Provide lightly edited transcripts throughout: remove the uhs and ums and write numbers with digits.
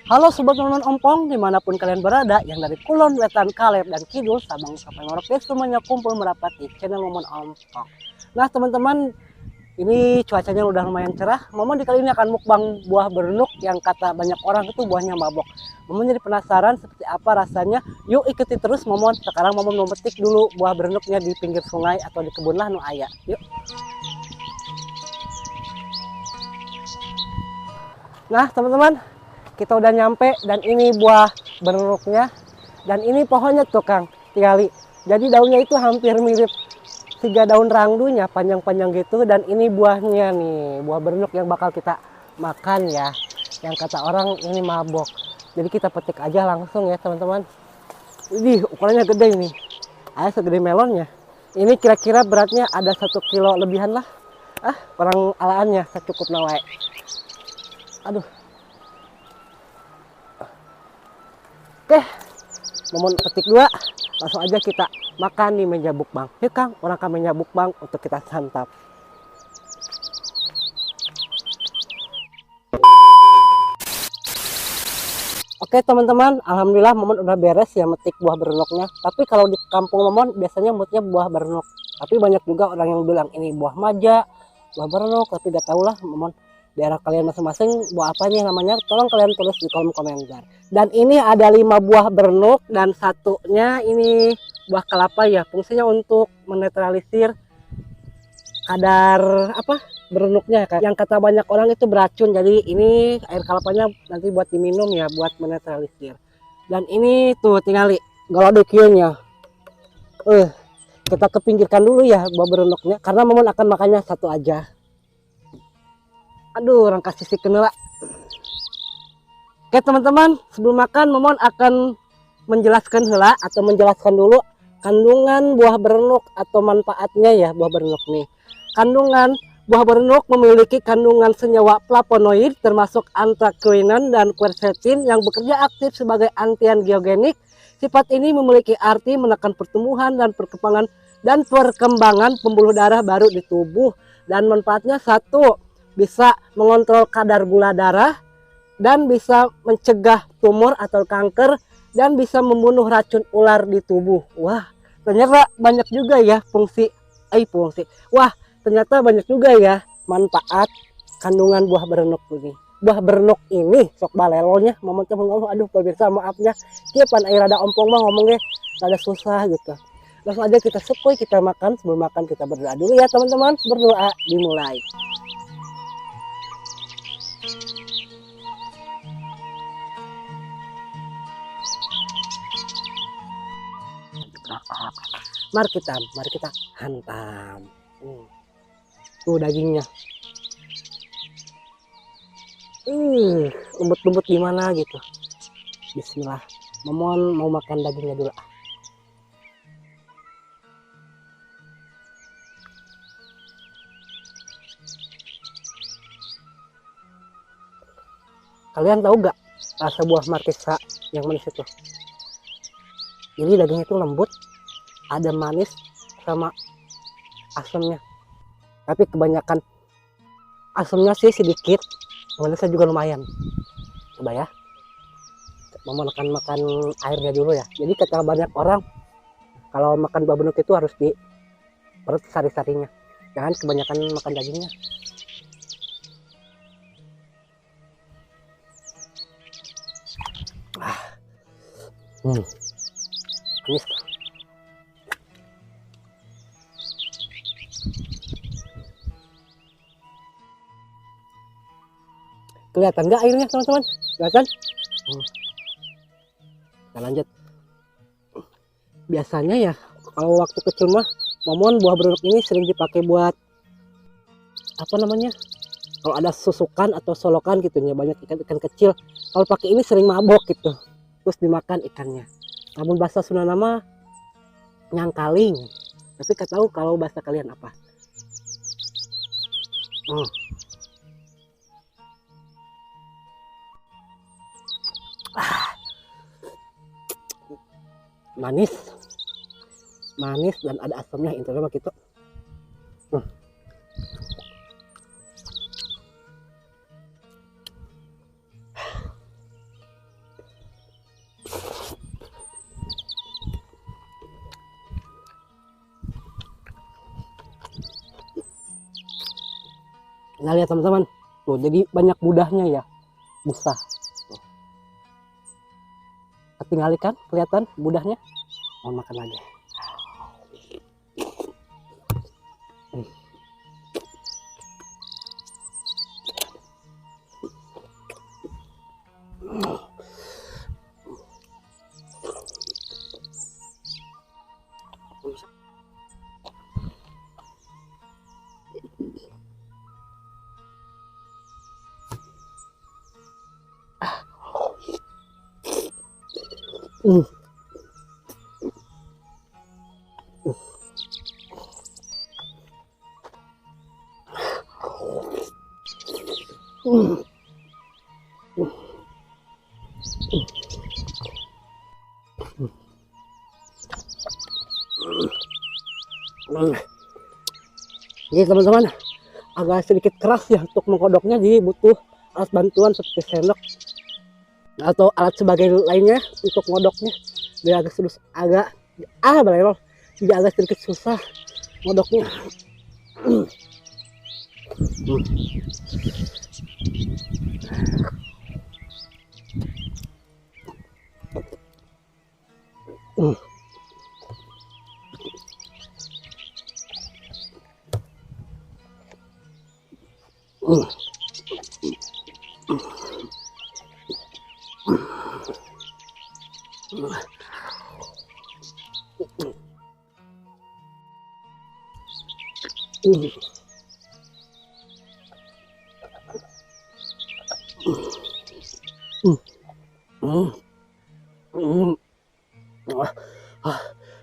Halo Sobat Momen Ompong, dimanapun kalian berada, yang dari Kulon, Wetan, Kaleb, dan Kidul, Sabang sampai Merauke, semuanya kumpul merapat di channel Momen Ompong. Nah teman-teman, ini cuacanya udah lumayan cerah. Momen di kali ini akan mukbang buah berenuk yang kata banyak orang itu buahnya mabok. Momen jadi penasaran seperti apa rasanya. Yuk ikuti terus Momen. Sekarang Momen mau memetik dulu buah berenuknya di pinggir sungai atau di kebun lah nu aya. Yuk. Nah teman-teman, kita udah nyampe dan ini buah berenuknya. Dan ini pohonnya tuh Kang, tinggali. Jadi daunnya itu hampir mirip 3 daun rangdunya, panjang-panjang gitu. Dan ini buahnya nih, buah berenuk yang bakal kita makan ya. Yang kata orang ini mabok. Jadi kita petik aja langsung ya teman-teman. Ini ukurannya gede ini. Ada segede melonnya. Ini kira-kira beratnya ada 1 kilo lebihan lah. Orang alaannya secukup nawai. Aduh. Oke, Momon petik 2, langsung aja kita makan di meja bukbang. Yuk Kang, orang ke meja bukbang untuk kita santap. Oke teman-teman, alhamdulillah Momon udah beres ya metik buah berenuknya. Tapi kalau di kampung Momon biasanya moodnya buah berenuk. Tapi banyak juga orang yang bilang ini buah maja, buah berenuk. Tapi gak tau lah Momon daerah kalian masing-masing buah apa nih namanya. Tolong kalian tulis di kolom komentar. Dan ini ada 5 buah berenuk dan satunya ini buah kelapa ya. Fungsinya untuk menetralisir kadar berenuknya kan. Yang kata banyak orang itu beracun. Jadi ini air kelapanya nanti buat diminum ya, buat menetralisir. Dan ini tuh tinggal golodekianya. Kita kepinggirkan dulu ya buah berenuknya karena Momon akan makannya satu aja. Aduh, orang kasih si kenela. Oke teman-teman, sebelum makan Momon akan menjelaskan dulu kandungan buah berenuk atau manfaatnya ya buah berenuk nih. Kandungan buah berenuk memiliki kandungan senyawa flavonoid termasuk anthocyanin dan quercetin yang bekerja aktif sebagai antiangiogenik. Sifat ini memiliki arti menekan pertumbuhan dan perkembangan pembuluh darah baru di tubuh. Dan manfaatnya satu, bisa mengontrol kadar gula darah dan bisa mencegah tumor atau kanker dan bisa membunuh racun ular di tubuh. Wah, ternyata banyak juga ya Wah, ternyata banyak juga ya manfaat kandungan buah berenuk ini. Buah berenuk ini sok balelonya Momon ngomong, aduh pemirsa maafnya kieupan air ada ompong mah ngomongnya ada susah gitu. Langsung aja kita sepoi, kita makan. Sebelum makan kita berdoa dulu ya teman-teman. Berdoa dimulai. Mari kita hantam. Tuh dagingnya. Lembut-lembut gimana gitu. Bismillah. Momon mau makan dagingnya dulu. Kalian tahu gak rasa buah markisa yang manis itu? Jadi dagingnya itu lembut, ada manis sama asamnya. Tapi kebanyakan asamnya sih sedikit, manisnya juga lumayan. Coba ya, mau makan airnya dulu ya. Jadi kata banyak orang, kalau makan buah berenuk itu harus di perut sari-sarinya. Jangan kebanyakan makan dagingnya. Manis. Kelihatan nggak airnya teman-teman? Kelihatan? Kita lanjut. Biasanya ya kalau waktu kecil mah Momon buah berenuk ini sering dipakai buat apa namanya? Kalau ada susukan atau solokan gitu ya, banyak ikan kecil. Kalau pakai ini sering mabok gitu. Terus dimakan ikannya. Namun bahasa Sunda nama nyangkaling. Tapi gak tahu kalau bahasa kalian apa. Manis dan ada asamnya intinya mah gitu. Nah lihat teman-teman, tuh jadi banyak budahnya ya, busa. Tuh. Ketinggalan kan, kelihatan budahnya. Mau makan lagi. Mm. Mm. Jadi teman-teman agak sedikit keras ya untuk mengkodoknya, jadi butuh alat bantuan seperti sendok atau alat sebagai lainnya untuk ngodoknya. Dia agak belel, jadi agak sedikit susah ngodoknya.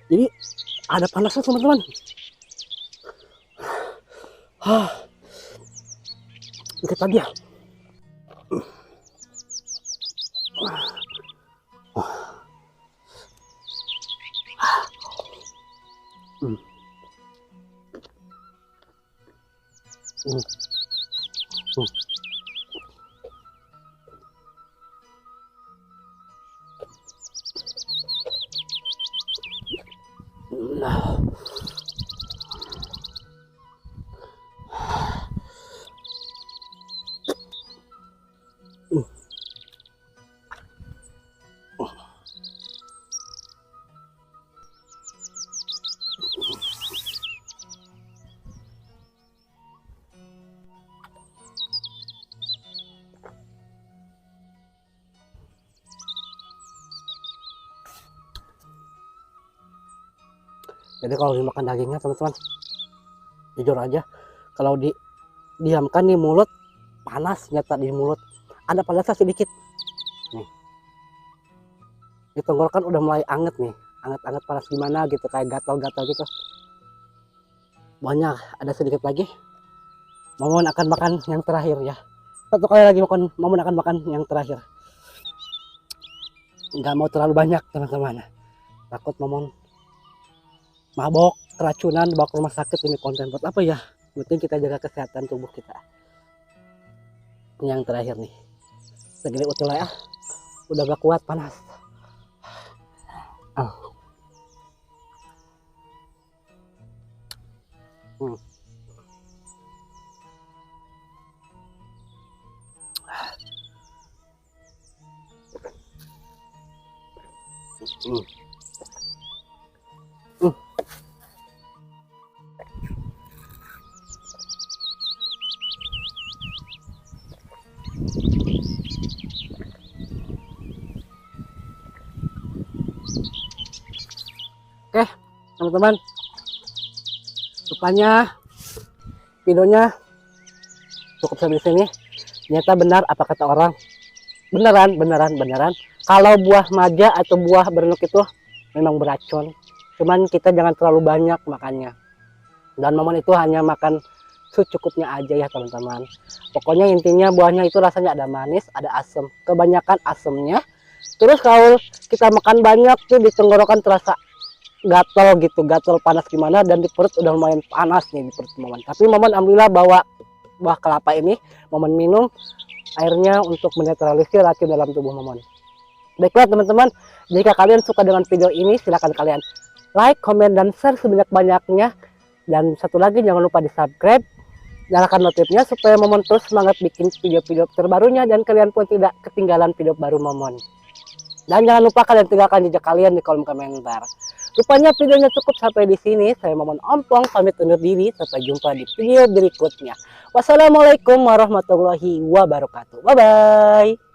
Jadi ada panasnya teman-teman. Dikit lagi ya. Nah. Jadi kalau dimakan dagingnya teman-teman, jujur aja, kalau diamkan di mulut panas, nyata di mulut ada panasnya sedikit. Nih, di tenggorokan udah mulai anget nih, anget-anget panas gimana gitu, kayak gatal-gatal gitu. Banyak, ada sedikit lagi. Momon akan makan yang terakhir ya. Satu kali lagi Momon akan makan yang terakhir. Nggak mau terlalu banyak teman-teman. Takut Momon mabok, keracunan, dibawa ke rumah sakit. Ini konten buat apa ya? Penting kita jaga kesehatan tubuh kita. Yang terakhir nih, segini utul ya, udah gak kuat panas. Oke teman-teman, rupanya videonya cukup sampai sini. Ternyata benar apa kata orang, beneran kalau buah maja atau buah berenuk itu memang beracun, cuman kita jangan terlalu banyak makannya, dan Momon itu hanya makan secukupnya aja ya teman-teman. Pokoknya intinya buahnya itu rasanya ada manis, ada asam, kebanyakan asamnya. Terus kalau kita makan banyak tuh di tenggorokan terasa gatel gitu, gatel panas gimana, dan di perut udah lumayan panas nih di perut Momon. Tapi Momon alhamdulillah bawa buah kelapa ini, Momon minum airnya untuk menetralisir racun dalam tubuh Momon. Baiklah teman-teman, jika kalian suka dengan video ini silahkan kalian like, komen, dan share sebanyak-banyaknya. Dan satu lagi jangan lupa di subscribe Nyalakan notifnya supaya Momon terus semangat bikin video-video terbarunya dan kalian pun tidak ketinggalan video baru Momon. Dan jangan lupa kalian tinggalkan jejak kalian di kolom komentar. Rupanya videonya cukup sampai di sini. Saya Momon Ompong pamit undur diri. Sampai jumpa di video berikutnya. Wassalamualaikum warahmatullahi wabarakatuh. Bye bye.